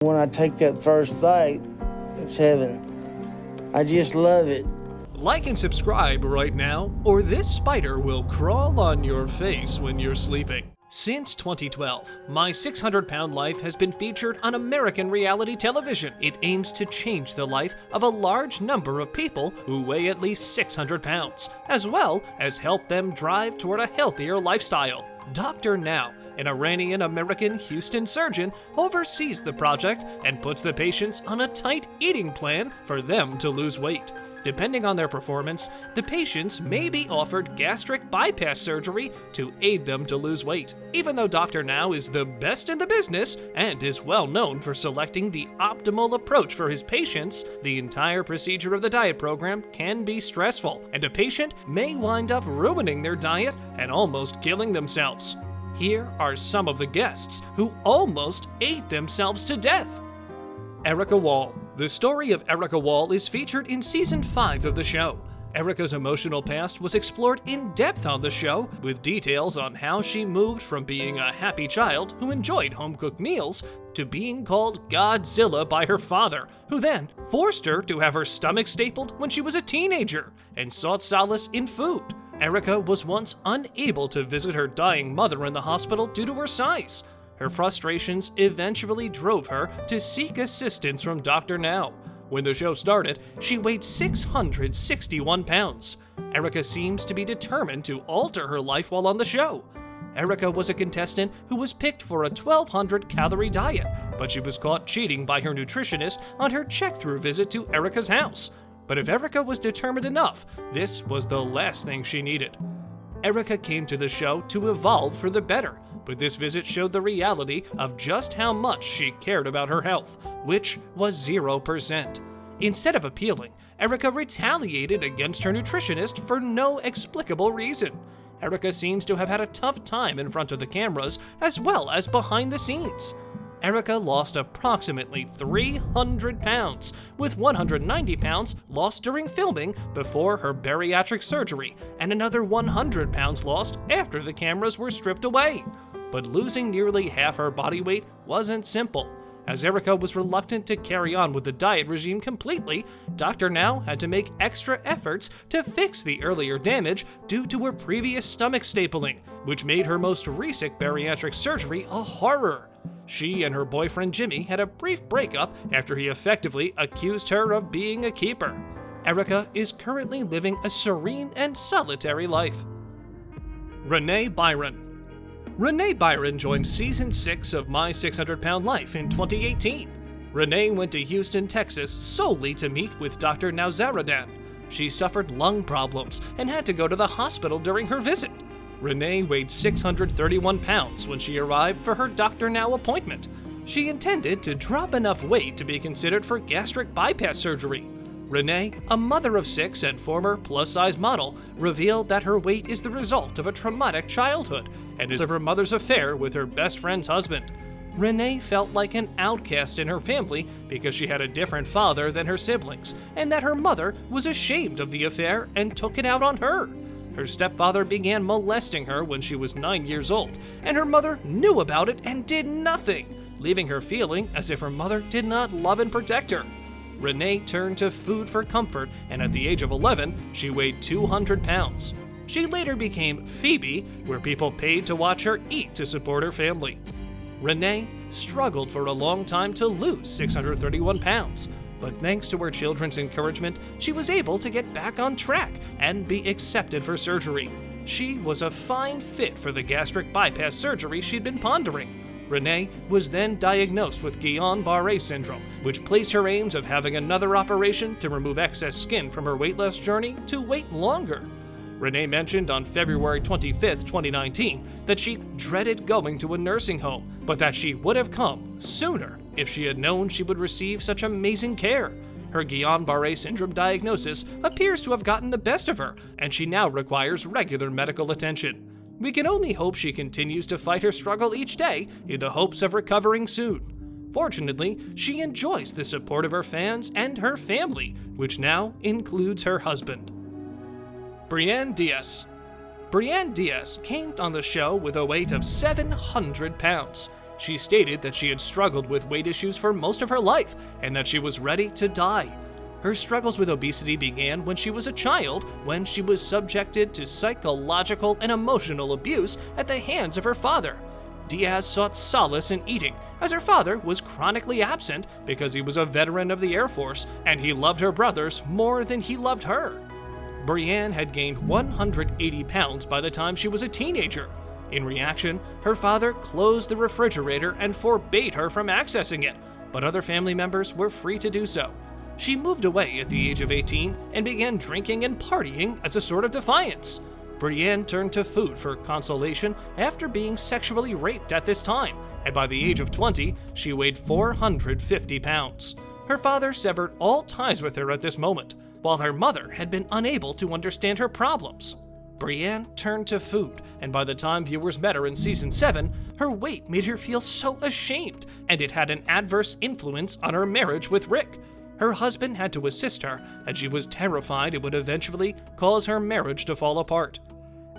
When I take that first bite, it's heaven. I just love it. Like and subscribe right now, or this spider will crawl on your face when you're sleeping. Since 2012, My 600-Pound Life has been featured on American reality television. It aims to change the life of a large number of people who weigh at least 600 pounds, as well as help them drive toward a healthier lifestyle. Dr. Now, an Iranian-American Houston surgeon, oversees the project and puts the patients on a tight eating plan for them to lose weight. Depending on their performance, the patients may be offered gastric bypass surgery to aid them to lose weight. Even though Dr. Now is the best in the business and is well known for selecting the optimal approach for his patients, the entire procedure of the diet program can be stressful, and a patient may wind up ruining their diet and almost killing themselves. Here are some of the guests who almost ate themselves to death. Erica Wall. The story of Erica Wall is featured in Season 5 of the show. Erica's emotional past was explored in depth on the show, with details on how she moved from being a happy child who enjoyed home-cooked meals to being called Godzilla by her father, who then forced her to have her stomach stapled when she was a teenager and sought solace in food. Erica was once unable to visit her dying mother in the hospital due to her size. Her frustrations eventually drove her to seek assistance from Dr. Now. When the show started, she weighed 661 pounds. Erica seems to be determined to alter her life while on the show. Erica was a contestant who was picked for a 1,200-calorie diet, but she was caught cheating by her nutritionist on her check-through visit to Erica's house. But if Erica was determined enough, this was the last thing she needed. Erica came to the show to evolve for the better, but this visit showed the reality of just how much she cared about her health, which was 0%. Instead of appealing, Erica retaliated against her nutritionist for no explicable reason. Erica seems to have had a tough time in front of the cameras as well as behind the scenes. Erica lost approximately 300 pounds, with 190 pounds lost during filming before her bariatric surgery, and another 100 pounds lost after the cameras were stripped away. But losing nearly half her body weight wasn't simple. As Erica was reluctant to carry on with the diet regime completely, Dr. Now had to make extra efforts to fix the earlier damage due to her previous stomach stapling, which made her most recent bariatric surgery a horror. She and her boyfriend Jimmy had a brief breakup after he effectively accused her of being a keeper. Erica is currently living a serene and solitary life. Renee Byron. Renee Byron joined Season 6 of My 600-Pound Life in 2018. Renee went to Houston, Texas solely to meet with Dr. Nowzaradan. She suffered lung problems and had to go to the hospital during her visit. Renee weighed 631 pounds when she arrived for her Dr. Now appointment. She intended to drop enough weight to be considered for gastric bypass surgery. Renee, a mother of 6 and former plus-size model, revealed that her weight is the result of a traumatic childhood and is of her mother's affair with her best friend's husband. Renee felt like an outcast in her family because she had a different father than her siblings, and that her mother was ashamed of the affair and took it out on her. Her stepfather began molesting her when she was 9 years old, and her mother knew about it and did nothing, leaving her feeling as if her mother did not love and protect her. Renee turned to food for comfort, and at the age of 11, she weighed 200 pounds. She later became Phoebe, where people paid to watch her eat to support her family. Renee struggled for a long time to lose 631 pounds, but thanks to her children's encouragement, she was able to get back on track and be accepted for surgery. She was a fine fit for the gastric bypass surgery she'd been pondering. Renee was then diagnosed with Guillain-Barré syndrome, which placed her aims of having another operation to remove excess skin from her weight loss journey to wait longer. Renee mentioned on February 25, 2019, that she dreaded going to a nursing home, but that she would have come sooner if she had known she would receive such amazing care. Her Guillain-Barré syndrome diagnosis appears to have gotten the best of her, and she now requires regular medical attention. We can only hope she continues to fight her struggle each day in the hopes of recovering soon. Fortunately, she enjoys the support of her fans and her family, which now includes her husband. Brianne Diaz. Brianne Diaz came on the show with a weight of 700 pounds. She stated that she had struggled with weight issues for most of her life and that she was ready to die. Her struggles with obesity began when she was a child, when she was subjected to psychological and emotional abuse at the hands of her father. Diaz sought solace in eating, as her father was chronically absent because he was a veteran of the Air Force and he loved her brothers more than he loved her. Brianne had gained 180 pounds by the time she was a teenager. In reaction, her father closed the refrigerator and forbade her from accessing it, but other family members were free to do so. She moved away at the age of 18 and began drinking and partying as a sort of defiance. Brianne turned to food for consolation after being sexually raped at this time, and by the age of 20, she weighed 450 pounds. Her father severed all ties with her at this moment, while her mother had been unable to understand her problems. Brianne turned to food, and by the time viewers met her in season 7, her weight made her feel so ashamed, and it had an adverse influence on her marriage with Rick. Her husband had to assist her, and she was terrified it would eventually cause her marriage to fall apart.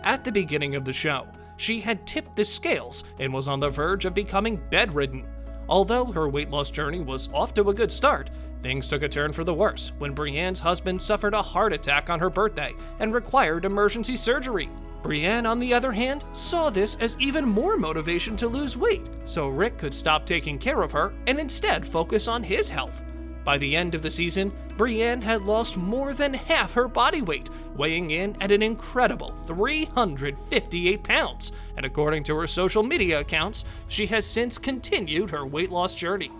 At the beginning of the show, she had tipped the scales and was on the verge of becoming bedridden. Although her weight loss journey was off to a good start, things took a turn for the worse when Brianne's husband suffered a heart attack on her birthday and required emergency surgery. Brianne, on the other hand, saw this as even more motivation to lose weight, so Rick could stop taking care of her and instead focus on his health. By the end of the season, Brianne had lost more than half her body weight, weighing in at an incredible 358 pounds, and according to her social media accounts, she has since continued her weight loss journey.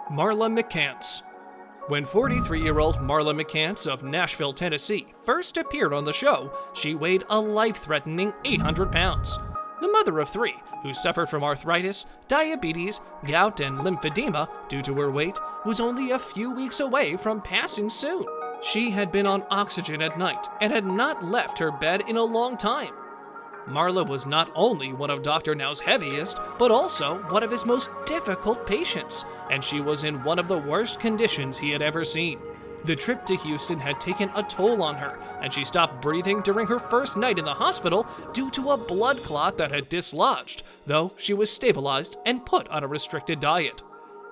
Marla McCants. When 43-year-old Marla McCants of Nashville, Tennessee, first appeared on the show, she weighed a life-threatening 800 pounds. The mother of 3, who suffered from arthritis, diabetes, gout, and lymphedema due to her weight, was only a few weeks away from passing soon. She had been on oxygen at night and had not left her bed in a long time. Marla was not only one of Dr. Now's heaviest, but also one of his most difficult patients, and she was in one of the worst conditions he had ever seen. The trip to Houston had taken a toll on her, and she stopped breathing during her first night in the hospital due to a blood clot that had dislodged, though she was stabilized and put on a restricted diet.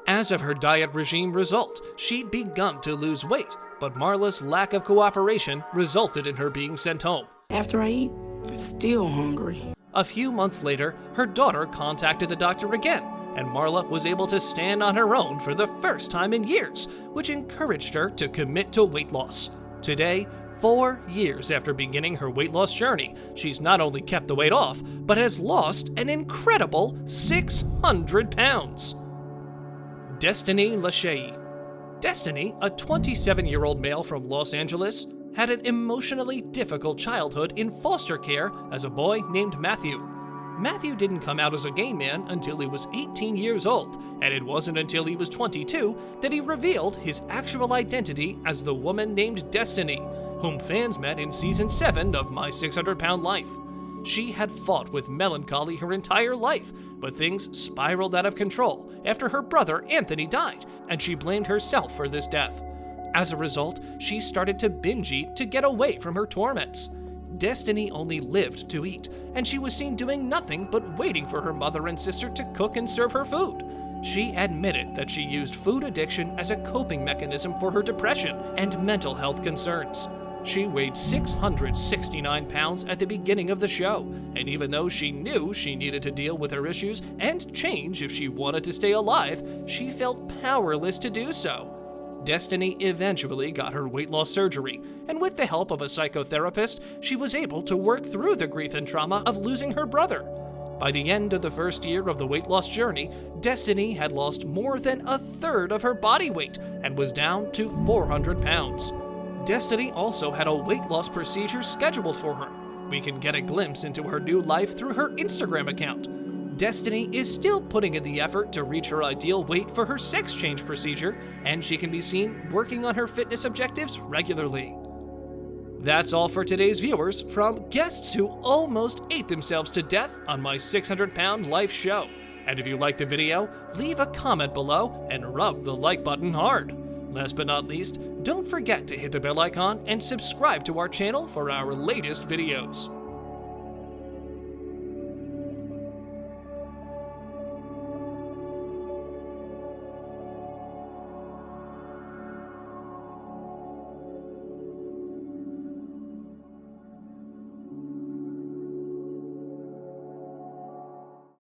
As of her diet regime result, she'd begun to lose weight, but Marla's lack of cooperation resulted in her being sent home. After I eat, I'm still hungry. A few months later, her daughter contacted the doctor again, and Marla was able to stand on her own for the first time in years, which encouraged her to commit to weight loss. Today, 4 years after beginning her weight loss journey, she's not only kept the weight off, but has lost an incredible 600 pounds. Destiny Lachey. Destiny, a 27-year-old male from Los Angeles, had an emotionally difficult childhood in foster care as a boy named Matthew. Matthew didn't come out as a gay man until he was 18 years old, and it wasn't until he was 22 that he revealed his actual identity as the woman named Destiny, whom fans met in season 7 of My 600 Pound Life. She had fought with melancholy her entire life, but things spiraled out of control after her brother Anthony died, and she blamed herself for this death. As a result, she started to binge eat to get away from her torments. Destiny only lived to eat, and she was seen doing nothing but waiting for her mother and sister to cook and serve her food. She admitted that she used food addiction as a coping mechanism for her depression and mental health concerns. She weighed 669 pounds at the beginning of the show, and even though she knew she needed to deal with her issues and change if she wanted to stay alive, she felt powerless to do so. Destiny eventually got her weight loss surgery, and with the help of a psychotherapist, she was able to work through the grief and trauma of losing her brother. By the end of the first year of the weight loss journey, Destiny had lost more than a third of her body weight and was down to 400 pounds. Destiny also had a weight loss procedure scheduled for her. We can get a glimpse into her new life through her Instagram account. Destiny is still putting in the effort to reach her ideal weight for her sex change procedure, and she can be seen working on her fitness objectives regularly. That's all for today's viewers from guests who almost ate themselves to death on My 600 Pound Life show. And if you liked the video, leave a comment below and rub the like button hard. Last but not least, don't forget to hit the bell icon and subscribe to our channel for our latest videos.